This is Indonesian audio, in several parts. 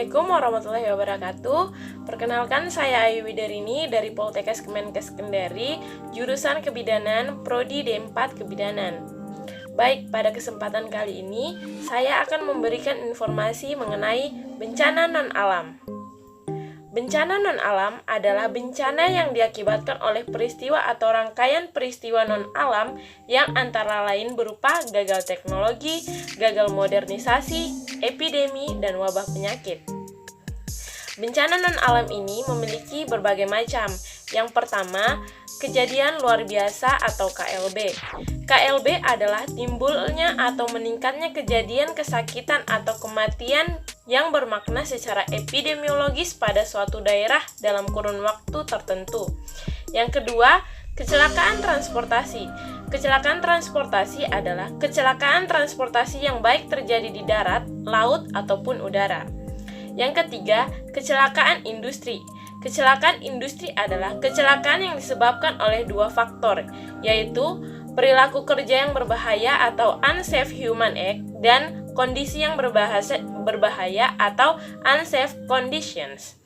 Assalamualaikum warahmatullahi wabarakatuh. Perkenalkan, saya Ayu Widarini dari Poltekkes Kemenkes Kendari, jurusan Kebidanan, Prodi D4 Kebidanan. Baik, pada kesempatan kali ini saya akan memberikan informasi mengenai bencana non-alam. Bencana non-alam adalah bencana yang diakibatkan oleh peristiwa atau rangkaian peristiwa non-alam yang antara lain berupa gagal teknologi, gagal modernisasi, epidemi, dan wabah penyakit. Bencana non-alam ini memiliki berbagai macam. Yang pertama, kejadian luar biasa atau KLB. KLB adalah timbulnya atau meningkatnya kejadian kesakitan atau kematian yang bermakna secara epidemiologis pada suatu daerah dalam kurun waktu tertentu. Yang kedua, kecelakaan transportasi. Kecelakaan transportasi adalah kecelakaan transportasi yang baik terjadi di darat, laut, ataupun udara. Yang ketiga, kecelakaan industri. Kecelakaan industri adalah kecelakaan yang disebabkan oleh dua faktor, yaitu perilaku kerja yang berbahaya atau unsafe human act dan kondisi yang berbahaya atau unsafe conditions.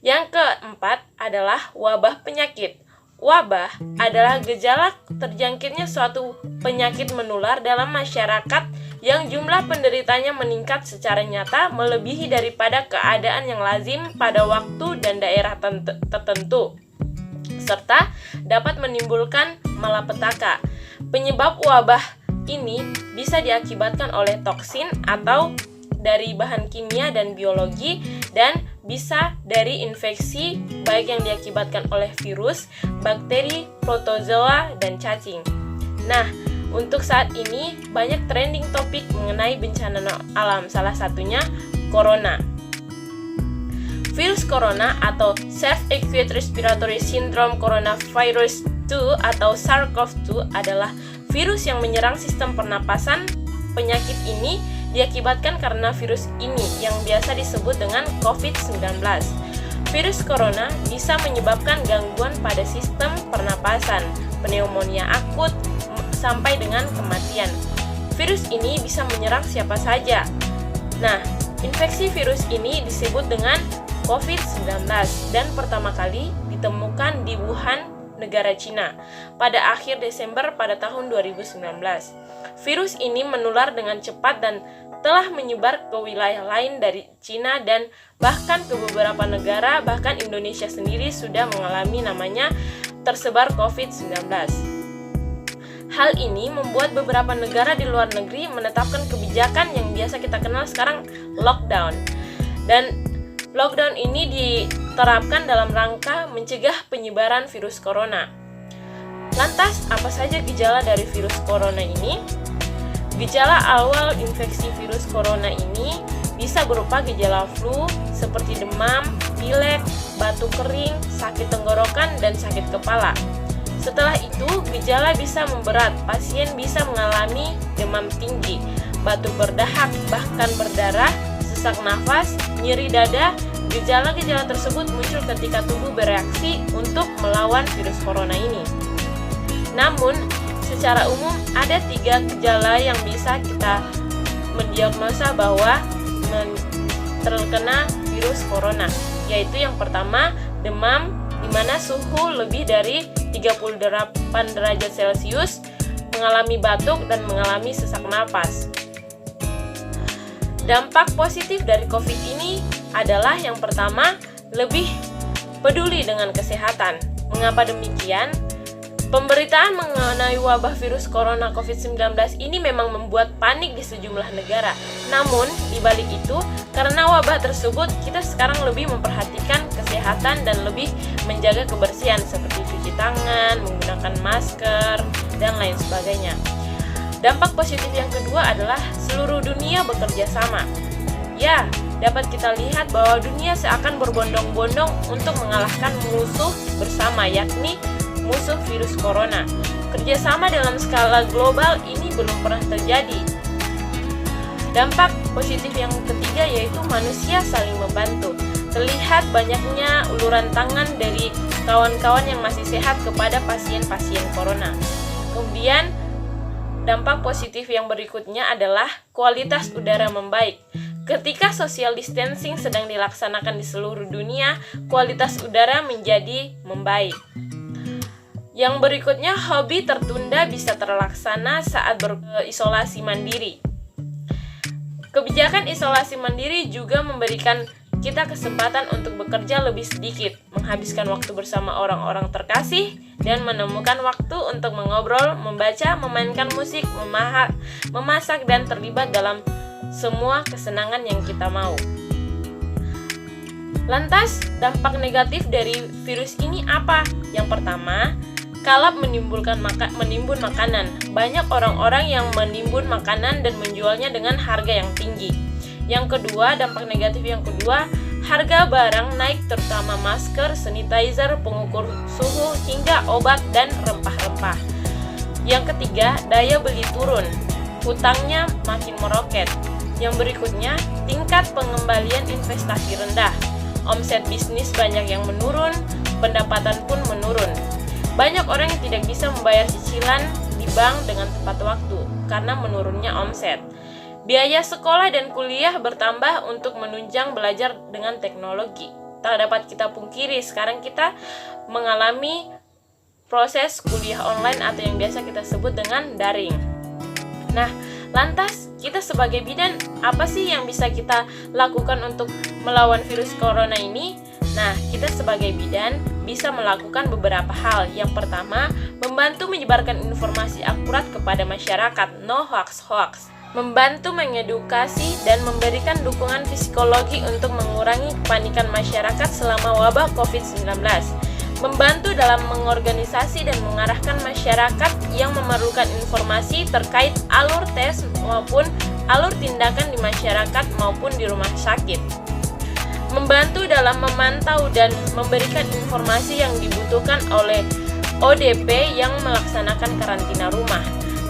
Yang keempat adalah wabah penyakit. Wabah adalah gejala terjangkitnya suatu penyakit menular dalam masyarakat yang jumlah penderitanya meningkat secara nyata melebihi daripada keadaan yang lazim pada waktu dan daerah tertentu, serta dapat menimbulkan malapetaka. Penyebab wabah ini bisa diakibatkan oleh toksin atau dari bahan kimia dan biologi, dan bisa dari infeksi baik yang diakibatkan oleh virus, bakteri, protozoa, dan cacing. Nah, untuk saat ini banyak trending topik mengenai bencana alam, salah satunya corona. Virus corona atau Self-Acute Respiratory Syndrome Coronavirus 2 atau SARS-CoV-2 adalah virus yang menyerang sistem pernapasan. Penyakit ini diakibatkan karena virus ini yang biasa disebut dengan COVID-19. Virus corona bisa menyebabkan gangguan pada sistem pernapasan, pneumonia akut, sampai dengan kematian. Virus ini bisa menyerang siapa saja. Nah, infeksi virus ini disebut dengan COVID-19 dan pertama kali ditemukan di Wuhan, negara Cina, pada akhir Desember pada tahun 2019. Virus ini menular dengan cepat dan telah menyebar ke wilayah lain dari Cina dan bahkan ke beberapa negara, bahkan Indonesia sendiri sudah mengalami namanya tersebar COVID-19. Hal ini membuat beberapa negara di luar negeri menetapkan kebijakan yang biasa kita kenal sekarang lockdown. Dan lockdown ini diterapkan dalam rangka mencegah penyebaran virus corona. Lantas, apa saja gejala dari virus corona ini? Gejala awal infeksi virus corona ini bisa berupa gejala flu seperti demam, pilek, batuk kering, sakit tenggorokan, dan sakit kepala. Setelah itu, gejala bisa memberat. Pasien bisa mengalami demam tinggi, batuk berdahak, bahkan berdarah, sesak nafas, nyeri dada. Gejala-gejala tersebut muncul ketika tubuh bereaksi untuk melawan virus corona ini. Namun, secara umum ada 3 gejala yang bisa kita mendiagnosa bahwa terkena virus corona, yaitu yang pertama, demam, di mana suhu lebih dari 38 derajat Celcius, mengalami batuk, dan mengalami sesak napas. Dampak positif dari COVID ini adalah yang pertama, lebih peduli dengan kesehatan. Mengapa demikian? Pemberitaan mengenai wabah virus corona COVID-19 ini memang membuat panik di sejumlah negara. Namun, di balik itu, karena wabah tersebut, kita sekarang lebih memperhatikan kesehatan dan lebih menjaga kebersihan seperti cuci tangan, menggunakan masker, dan lain sebagainya. Dampak positif yang kedua adalah seluruh dunia bekerja sama. Ya, dapat kita lihat bahwa dunia seakan berbondong-bondong untuk mengalahkan musuh bersama, yakni musuh virus corona. Kerjasama dalam skala global ini belum pernah terjadi. Dampak positif yang ketiga yaitu manusia saling membantu. Terlihat banyaknya uluran tangan dari kawan-kawan yang masih sehat kepada pasien-pasien corona. Kemudian, dampak positif yang berikutnya adalah kualitas udara membaik. Ketika social distancing sedang dilaksanakan di seluruh dunia, kualitas udara menjadi membaik. Yang berikutnya, hobi tertunda bisa terlaksana saat berisolasi mandiri. Kebijakan isolasi mandiri juga memberikan kita kesempatan untuk bekerja lebih sedikit, menghabiskan waktu bersama orang-orang terkasih, dan menemukan waktu untuk mengobrol, membaca, memainkan musik, memasak, dan terlibat dalam semua kesenangan yang kita mau. Lantas, dampak negatif dari virus ini apa? Yang pertama, kalap menimbun makanan. Banyak orang-orang yang menimbun makanan dan menjualnya dengan harga yang tinggi. Yang kedua, dampak negatif yang kedua, harga barang naik, terutama masker, sanitizer, pengukur suhu, hingga obat dan rempah-rempah. Yang ketiga, daya beli turun, hutangnya makin meroket. Yang berikutnya, tingkat pengembalian investasi rendah. Omset bisnis banyak yang menurun, pendapatan pun menurun. Banyak orang yang tidak bisa membayar cicilan di bank dengan tepat waktu karena menurunnya omset. Biaya sekolah dan kuliah bertambah untuk menunjang belajar dengan teknologi. Tak dapat kita pungkiri, sekarang kita mengalami proses kuliah online atau yang biasa kita sebut dengan daring. Nah, lantas kita sebagai bidan, apa sih yang bisa kita lakukan untuk melawan virus corona ini? Nah, kita sebagai bidan bisa melakukan beberapa hal. Yang pertama, membantu menyebarkan informasi akurat kepada masyarakat, no hoax. Membantu mengedukasi dan memberikan dukungan psikologi untuk mengurangi kepanikan masyarakat selama wabah COVID-19. Membantu dalam mengorganisasi dan mengarahkan masyarakat yang memerlukan informasi terkait alur tes maupun alur tindakan di masyarakat maupun di rumah sakit. Membantu dalam memantau dan memberikan informasi yang dibutuhkan oleh ODP yang melaksanakan karantina rumah.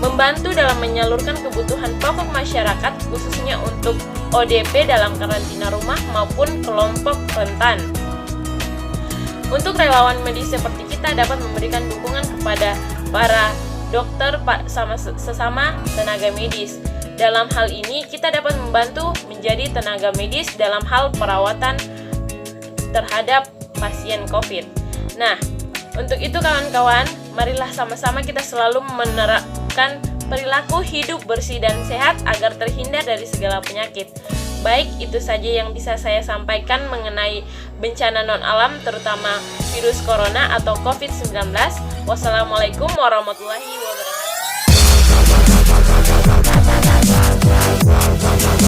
Membantu dalam menyalurkan kebutuhan pokok masyarakat khususnya untuk ODP dalam karantina rumah maupun kelompok rentan. Untuk relawan medis seperti kita dapat memberikan dukungan kepada para dokter sesama tenaga medis. Dalam hal ini, kita dapat membantu menjadi tenaga medis dalam hal perawatan terhadap pasien COVID. Nah, untuk itu kawan-kawan, marilah sama-sama kita selalu menerapkan perilaku hidup bersih dan sehat agar terhindar dari segala penyakit. Baik, itu saja yang bisa saya sampaikan mengenai bencana non-alam, terutama virus corona atau COVID-19. Wassalamualaikum warahmatullahi wabarakatuh.